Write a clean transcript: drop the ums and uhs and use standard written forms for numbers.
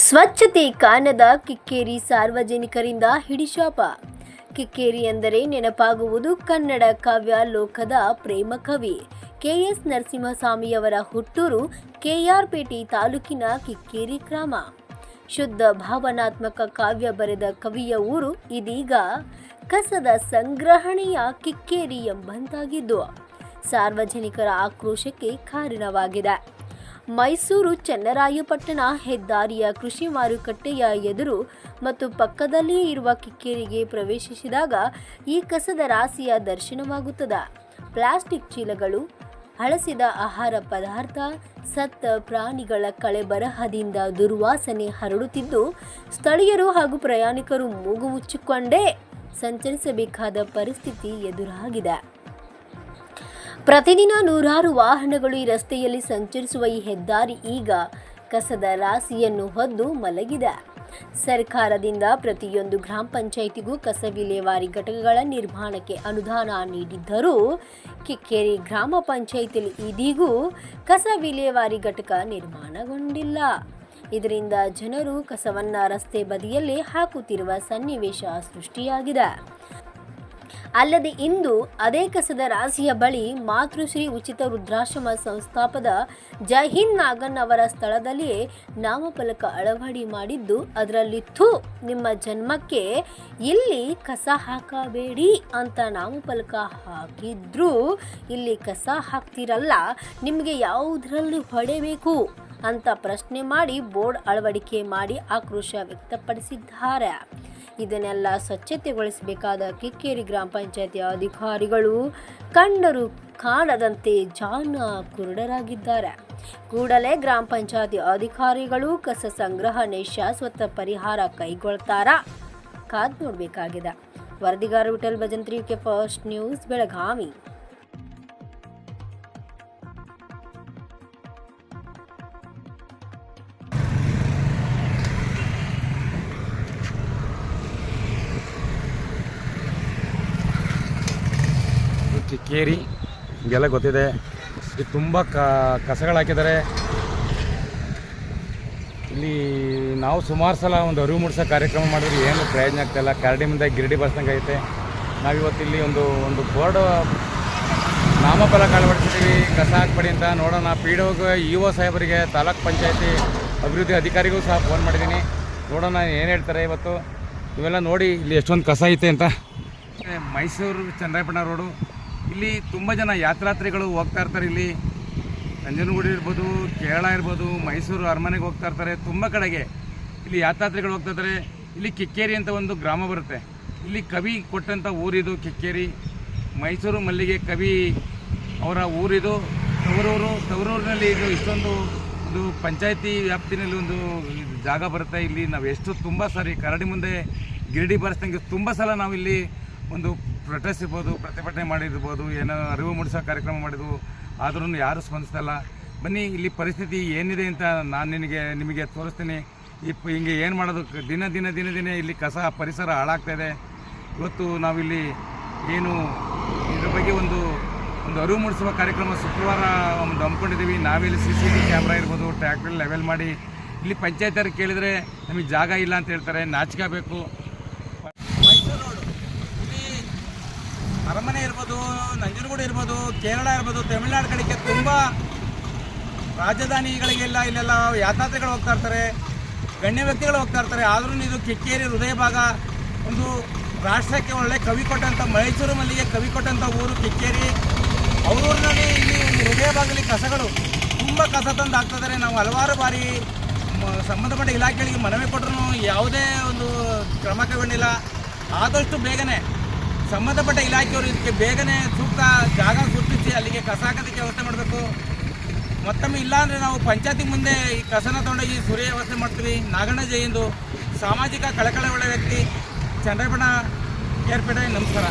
ಸ್ವಚ್ಛತೆ ಕಾಣದ ಕಿಕ್ಕೇರಿ ಸಾರ್ವಜನಿಕರಿಂದ ಹಿಡಿಶಾಪ. ಕಿಕ್ಕೇರಿ ಎಂದರೆ ನೆನಪಾಗುವುದು ಕನ್ನಡ ಕಾವ್ಯ ಲೋಕದ ಪ್ರೇಮ ಕವಿ ಕೆ.ಎಸ್. ನರಸಿಂಹಸ್ವಾಮಿಯವರ ಹುಟ್ಟೂರು ಕೆ.ಆರ್.ಪೇಟೆ ತಾಲೂಕಿನ ಕಿಕ್ಕೇರಿ ಗ್ರಾಮ. ಶುದ್ಧ ಭಾವನಾತ್ಮಕ ಕಾವ್ಯ ಬರೆದ ಕವಿಯ ಊರು ಇದೀಗ ಕಸದ ಸಂಗ್ರಹಣೆಯ ಕಿಕ್ಕೇರಿ ಎಂಬಂತಾಗಿದ್ದು ಸಾರ್ವಜನಿಕರ ಆಕ್ರೋಶಕ್ಕೆ ಕಾರಣವಾಗಿದೆ. ಮೈಸೂರು ಚನ್ನರಾಯಪಟ್ಟಣ ಹೆದ್ದಾರಿಯ ಕೃಷಿ ಮಾರುಕಟ್ಟೆಯ ಎದುರು ಮತ್ತು ಪಕ್ಕದಲ್ಲಿಯೇ ಇರುವ ಕಿಕ್ಕೇರಿಗೆ ಪ್ರವೇಶಿಸಿದಾಗ ಈ ಕಸದ ರಾಶಿಯ ದರ್ಶನವಾಗುತ್ತದೆ. ಪ್ಲಾಸ್ಟಿಕ್ ಚೀಲಗಳು, ಹಳಸಿದ ಆಹಾರ ಪದಾರ್ಥ, ಸತ್ತ ಪ್ರಾಣಿಗಳ ಕಳೆಬರಹದಿಂದ ದುರ್ವಾಸನೆ ಹರಡುತ್ತಿದ್ದು ಸ್ಥಳೀಯರು ಹಾಗೂ ಪ್ರಯಾಣಿಕರು ಮೂಗು ಮುಚ್ಚಿಕೊಂಡೇ ಸಂಚರಿಸಬೇಕಾದ ಪರಿಸ್ಥಿತಿ ಎದುರಾಗಿದೆ. ಪ್ರತಿದಿನ ನೂರಾರು ವಾಹನಗಳು ಈ ರಸ್ತೆಯಲ್ಲಿ ಸಂಚರಿಸುವ ಈ ಹೆದ್ದಾರಿ ಈಗ ಕಸದ ರಾಶಿಯನ್ನು ಹೊದ್ದು ಮಲಗಿದೆ. ಸರ್ಕಾರದಿಂದ ಪ್ರತಿಯೊಂದು ಗ್ರಾಮ ಪಂಚಾಯಿತಿಗೂ ಕಸ ವಿಲೇವಾರಿ ಘಟಕಗಳ ನಿರ್ಮಾಣಕ್ಕೆ ಅನುದಾನ ನೀಡಿದ್ದರೂ ಕಿಕ್ಕೇರಿ ಗ್ರಾಮ ಪಂಚಾಯಿತಿಯಲ್ಲಿ ಇದೀಗೂ ಕಸ ವಿಲೇವಾರಿ ಘಟಕ ನಿರ್ಮಾಣಗೊಂಡಿಲ್ಲ. ಇದರಿಂದ ಜನರು ಕಸವನ್ನು ರಸ್ತೆ ಬದಿಯಲ್ಲೇ ಹಾಕುತ್ತಿರುವ ಸನ್ನಿವೇಶ ಸೃಷ್ಟಿಯಾಗಿದೆ. ಅಲ್ಲದೆ ಇಂದು ಅದೇ ಕಸದ ರಾಶಿಯ ಬಳಿ ಮಾತೃಶ್ರೀ ಉಚಿತ ವೃದ್ಧಾಶ್ರಮ ಸಂಸ್ಥಾಪದ ಜೈಹಿಂದ್ ನಾಗನ್ ಅವರ ಸ್ಥಳದಲ್ಲಿಯೇ ನಾಮಫಲಕ ಅಳವಡಿ ಮಾಡಿದ್ದು ಅದರಲ್ಲಿ ನಿಮ್ಮ ಜನ್ಮಕ್ಕೆ ಇಲ್ಲಿ ಕಸ ಹಾಕಬೇಡಿ ಅಂತ ನಾಮಫಲಕ ಹಾಕಿದ್ರೂ ಇಲ್ಲಿ ಕಸ ಹಾಕ್ತಿರಲ್ಲ, ನಿಮಗೆ ಯಾವುದರಲ್ಲಿ ಹೊಡೆಯಬೇಕು ಅಂತ ಪ್ರಶ್ನೆ ಮಾಡಿ ಬೋರ್ಡ್ ಅಳವಡಿಕೆ ಮಾಡಿ ಆಕ್ರೋಶ ವ್ಯಕ್ತಪಡಿಸಿದ್ದಾರೆ. ಇದನ್ನೆಲ್ಲ ಸ್ವಚ್ಛತೆಗೊಳಿಸಬೇಕಾದ ಕಿಕ್ಕೇರಿ ಗ್ರಾಮ ಪಂಚಾಯತಿ ಅಧಿಕಾರಿಗಳು ಕಂಡರೂ ಕಾಣದಂತೆ ಕುರುಡರಾಗಿದ್ದಾರೆ. ಕೂಡಲೇ ಗ್ರಾಮ ಪಂಚಾಯತಿ ಅಧಿಕಾರಿಗಳು ಕಸ ಸಂಗ್ರಹಣೆ ಶಾಶ್ವತ ಪರಿಹಾರ ಕೈಗೊಳ್ತಾರಾ ಕಾದು ನೋಡಬೇಕಾಗಿದೆ. ವರದಿಗಾರ Vithal Bhajantri, K first news, Belagavi. Kikkeri ನಿಮಗೆಲ್ಲ ಗೊತ್ತಿದೆ. ಇಲ್ಲಿ ತುಂಬ ಕಸಗಳು ಹಾಕಿದ್ದಾರೆ. ಇಲ್ಲಿ ನಾವು ಸುಮಾರು ಸಲ ಒಂದು ಅರಿವು ಮೂಡಿಸೋ ಕಾರ್ಯಕ್ರಮ ಮಾಡಿದ್ರೆ ಏನು ಪ್ರಯೋಜನ ಆಗ್ತಾಯಿಲ್ಲ. ಕರಡಿ ಮುಂದೆ ಗಿರಡಿ ಬರ್ಸ್ದಂಗೆ ಐತೆ. ನಾವಿವತ್ತು ಇಲ್ಲಿ ಒಂದು ಬೋರ್ಡ್ ನಾಮಫಲಕ ಅಳವಡಿಸಿದ್ದೀವಿ, ಕಸ ಹಾಕ್ಬೇಡಿ ಅಂತ. ನೋಡೋಣ, PDO ಇಒ ಸಾಹೇಬರಿಗೆ, ತಾಲೂಕ್ ಪಂಚಾಯತಿ ಅಭಿವೃದ್ಧಿ ಅಧಿಕಾರಿಗೂ ಸಹ ಫೋನ್ ಮಾಡಿದ್ದೀನಿ. ನೋಡೋಣ ಏನು ಹೇಳ್ತಾರೆ. ಇವತ್ತು ಇವೆಲ್ಲ ನೋಡಿ ಇಲ್ಲಿ ಎಷ್ಟೊಂದು ಕಸ ಐತೆ ಅಂತ. ಮೈಸೂರು ಚನ್ನರಾಯಪಟ್ಟಣ ರೋಡು, ಇಲ್ಲಿ ತುಂಬ ಜನ ಯಾತ್ರಾರ್ಥಿಗಳು ಹೋಗ್ತಾ ಇರ್ತಾರೆ. ಇಲ್ಲಿ ನಂಜನಗೂಡು ಇರ್ಬೋದು, ಕೇರಳ ಇರ್ಬೋದು, ಮೈಸೂರು ಅರಮನೆಗೆ ಹೋಗ್ತಾ ಇರ್ತಾರೆ. ತುಂಬ ಕಡೆಗೆ ಇಲ್ಲಿ ಯಾತ್ರಾರ್ಥಿಗಳು ಹೋಗ್ತಾ ಇರ್ತಾರೆ. ಇಲ್ಲಿ ಕಿಕ್ಕೇರಿ ಅಂತ ಒಂದು ಗ್ರಾಮ ಬರುತ್ತೆ. ಇಲ್ಲಿ ಕವಿ ಕೊಟ್ಟಂಥ ಊರಿದು ಕಿಕ್ಕೇರಿ. ಮೈಸೂರು ಮಲ್ಲಿಗೆ ಕವಿ ಅವರ ಊರಿದು ತವರೂರಿನಲ್ಲಿ. ಇದು ಇಷ್ಟೊಂದು ಒಂದು ಪಂಚಾಯತಿ ವ್ಯಾಪ್ತಿನಲ್ಲಿ ಒಂದು ಜಾಗ ಬರುತ್ತೆ. ಇಲ್ಲಿ ನಾವು ಎಷ್ಟು ತುಂಬ ಸಾರಿ ಕರಡಿ ಮುಂದೆ ಗಿರಡಿ ಬಾರಿಸ್ದಂಗೆ ತುಂಬ ಸಲ ನಾವು ಇಲ್ಲಿ ಒಂದು ಪ್ರೊಟೆಸ್ಟ್ ಇರ್ಬೋದು, ಪ್ರತಿಭಟನೆ ಮಾಡಿರ್ಬೋದು, ಏನೋ ಅರಿವು ಮೂಡಿಸೋ ಕಾರ್ಯಕ್ರಮ ಮಾಡಿದ್ವು. ಆದ್ರೂ ಯಾರೂ ಸ್ಪಂದಿಸ್ತಾಯಿಲ್ಲ. ಬನ್ನಿ ಇಲ್ಲಿ ಪರಿಸ್ಥಿತಿ ಏನಿದೆ ಅಂತ ನಾನು ನಿಮಗೆ ತೋರಿಸ್ತೀನಿ. ಹಿಂಗೆ ಏನು ಮಾಡೋದು, ದಿನ ಇಲ್ಲಿ ಕಸ ಪರಿಸರ ಹಾಳಾಗ್ತಾಯಿದೆ. ಇವತ್ತು ನಾವಿಲ್ಲಿ ಏನು ಇದ್ರ ಬಗ್ಗೆ ಒಂದು ಅರಿವು ಮೂಡಿಸುವ ಕಾರ್ಯಕ್ರಮ ಶುಕ್ರವಾರ ಒಂದು ಹಮ್ಮಿಕೊಂಡಿದ್ದೀವಿ. ನಾವಿಲ್ಲಿ CCTV ಕ್ಯಾಮ್ರಾ ಇರ್ಬೋದು, ಟ್ರ್ಯಾಕ್ಟರ್ ಲೆವೆಲ್ ಮಾಡಿ ಇಲ್ಲಿ ಪಂಚಾಯತಿಯವ್ರಿಗೆ ಕೇಳಿದರೆ ನಮಗೆ ಜಾಗ ಇಲ್ಲ ಅಂತ ಹೇಳ್ತಾರೆ. ನಾಚಿಕಬೇಕು. ಅರಮನೆ ಇರ್ಬೋದು, ನಂಜನಗೂಡು ಇರ್ಬೋದು, ಕೇರಳ ಇರ್ಬೋದು, ತಮಿಳುನಾಡು ಕಡೆಗೆ ತುಂಬ ರಾಜಧಾನಿಗಳಿಗೆಲ್ಲ ಇಲ್ಲೆಲ್ಲ ಯಾತ್ರಾರ್ಥಿಗಳು ಹೋಗ್ತಾ ಇರ್ತಾರೆ, ಗಣ್ಯ ವ್ಯಕ್ತಿಗಳು ಹೋಗ್ತಾ ಇರ್ತಾರೆ. ಆದ್ರೂ ಇದು ಕಿಕ್ಕೇರಿ ಹೃದಯ ಭಾಗ. ಒಂದು ರಾಷ್ಟ್ರಕ್ಕೆ ಒಳ್ಳೆ ಕವಿ ಕೊಟ್ಟಂಥ, ಮೈಸೂರು ಮಲ್ಲಿಗೆ ಕವಿ ಕೊಟ್ಟಂಥ ಊರು ಕಿಕ್ಕೇರಿ. ಅವರೂರಿನಲ್ಲಿ ಇಲ್ಲಿ ಒಂದು ಹೃದಯ ಭಾಗದಲ್ಲಿ ಕಸಗಳು ತುಂಬ ಕಸ ತಂದು ಹಾಕ್ತಿದ್ದಾರೆ. ನಾವು ಹಲವಾರು ಬಾರಿ ಸಂಬಂಧಪಟ್ಟ ಇಲಾಖೆಗಳಿಗೆ ಮನವಿ ಕೊಟ್ಟರು ಯಾವುದೇ ಒಂದು ಕ್ರಮ ಕೈಗೊಂಡಿಲ್ಲ. ಆದಷ್ಟು ಬೇಗನೆ ಸಂಬಂಧಪಟ್ಟ ಇಲಾಖೆಯವರು ಇದಕ್ಕೆ ಬೇಗನೆ ಸೂಕ್ತ ಜಾಗ ಗುರುತಿಸಿ ಅಲ್ಲಿಗೆ ಕಸ ಹಾಕೋದಕ್ಕೆ ವ್ಯವಸ್ಥೆ ಮಾಡಬೇಕು. ಮತ್ತೊಮ್ಮೆ ಇಲ್ಲಾಂದರೆ ನಾವು ಪಂಚಾಯತಿ ಮುಂದೆ ಈ ಕಸನ ತೊಗೊಂಡೋಗಿ ಸುರಿಯ ವ್ಯವಸ್ಥೆ ಮಾಡ್ತೀವಿ. ನಾಗಣ್ಣ ಜಯಂದು, ಸಾಮಾಜಿಕ ಕಳಕಳಿ ಒಳ್ಳೆ ವ್ಯಕ್ತಿ, ಚನ್ನರಾಯಪಟ್ಟಣ, ಕೆ.ಆರ್.ಪೇಟೆ. ನಮಸ್ಕಾರ.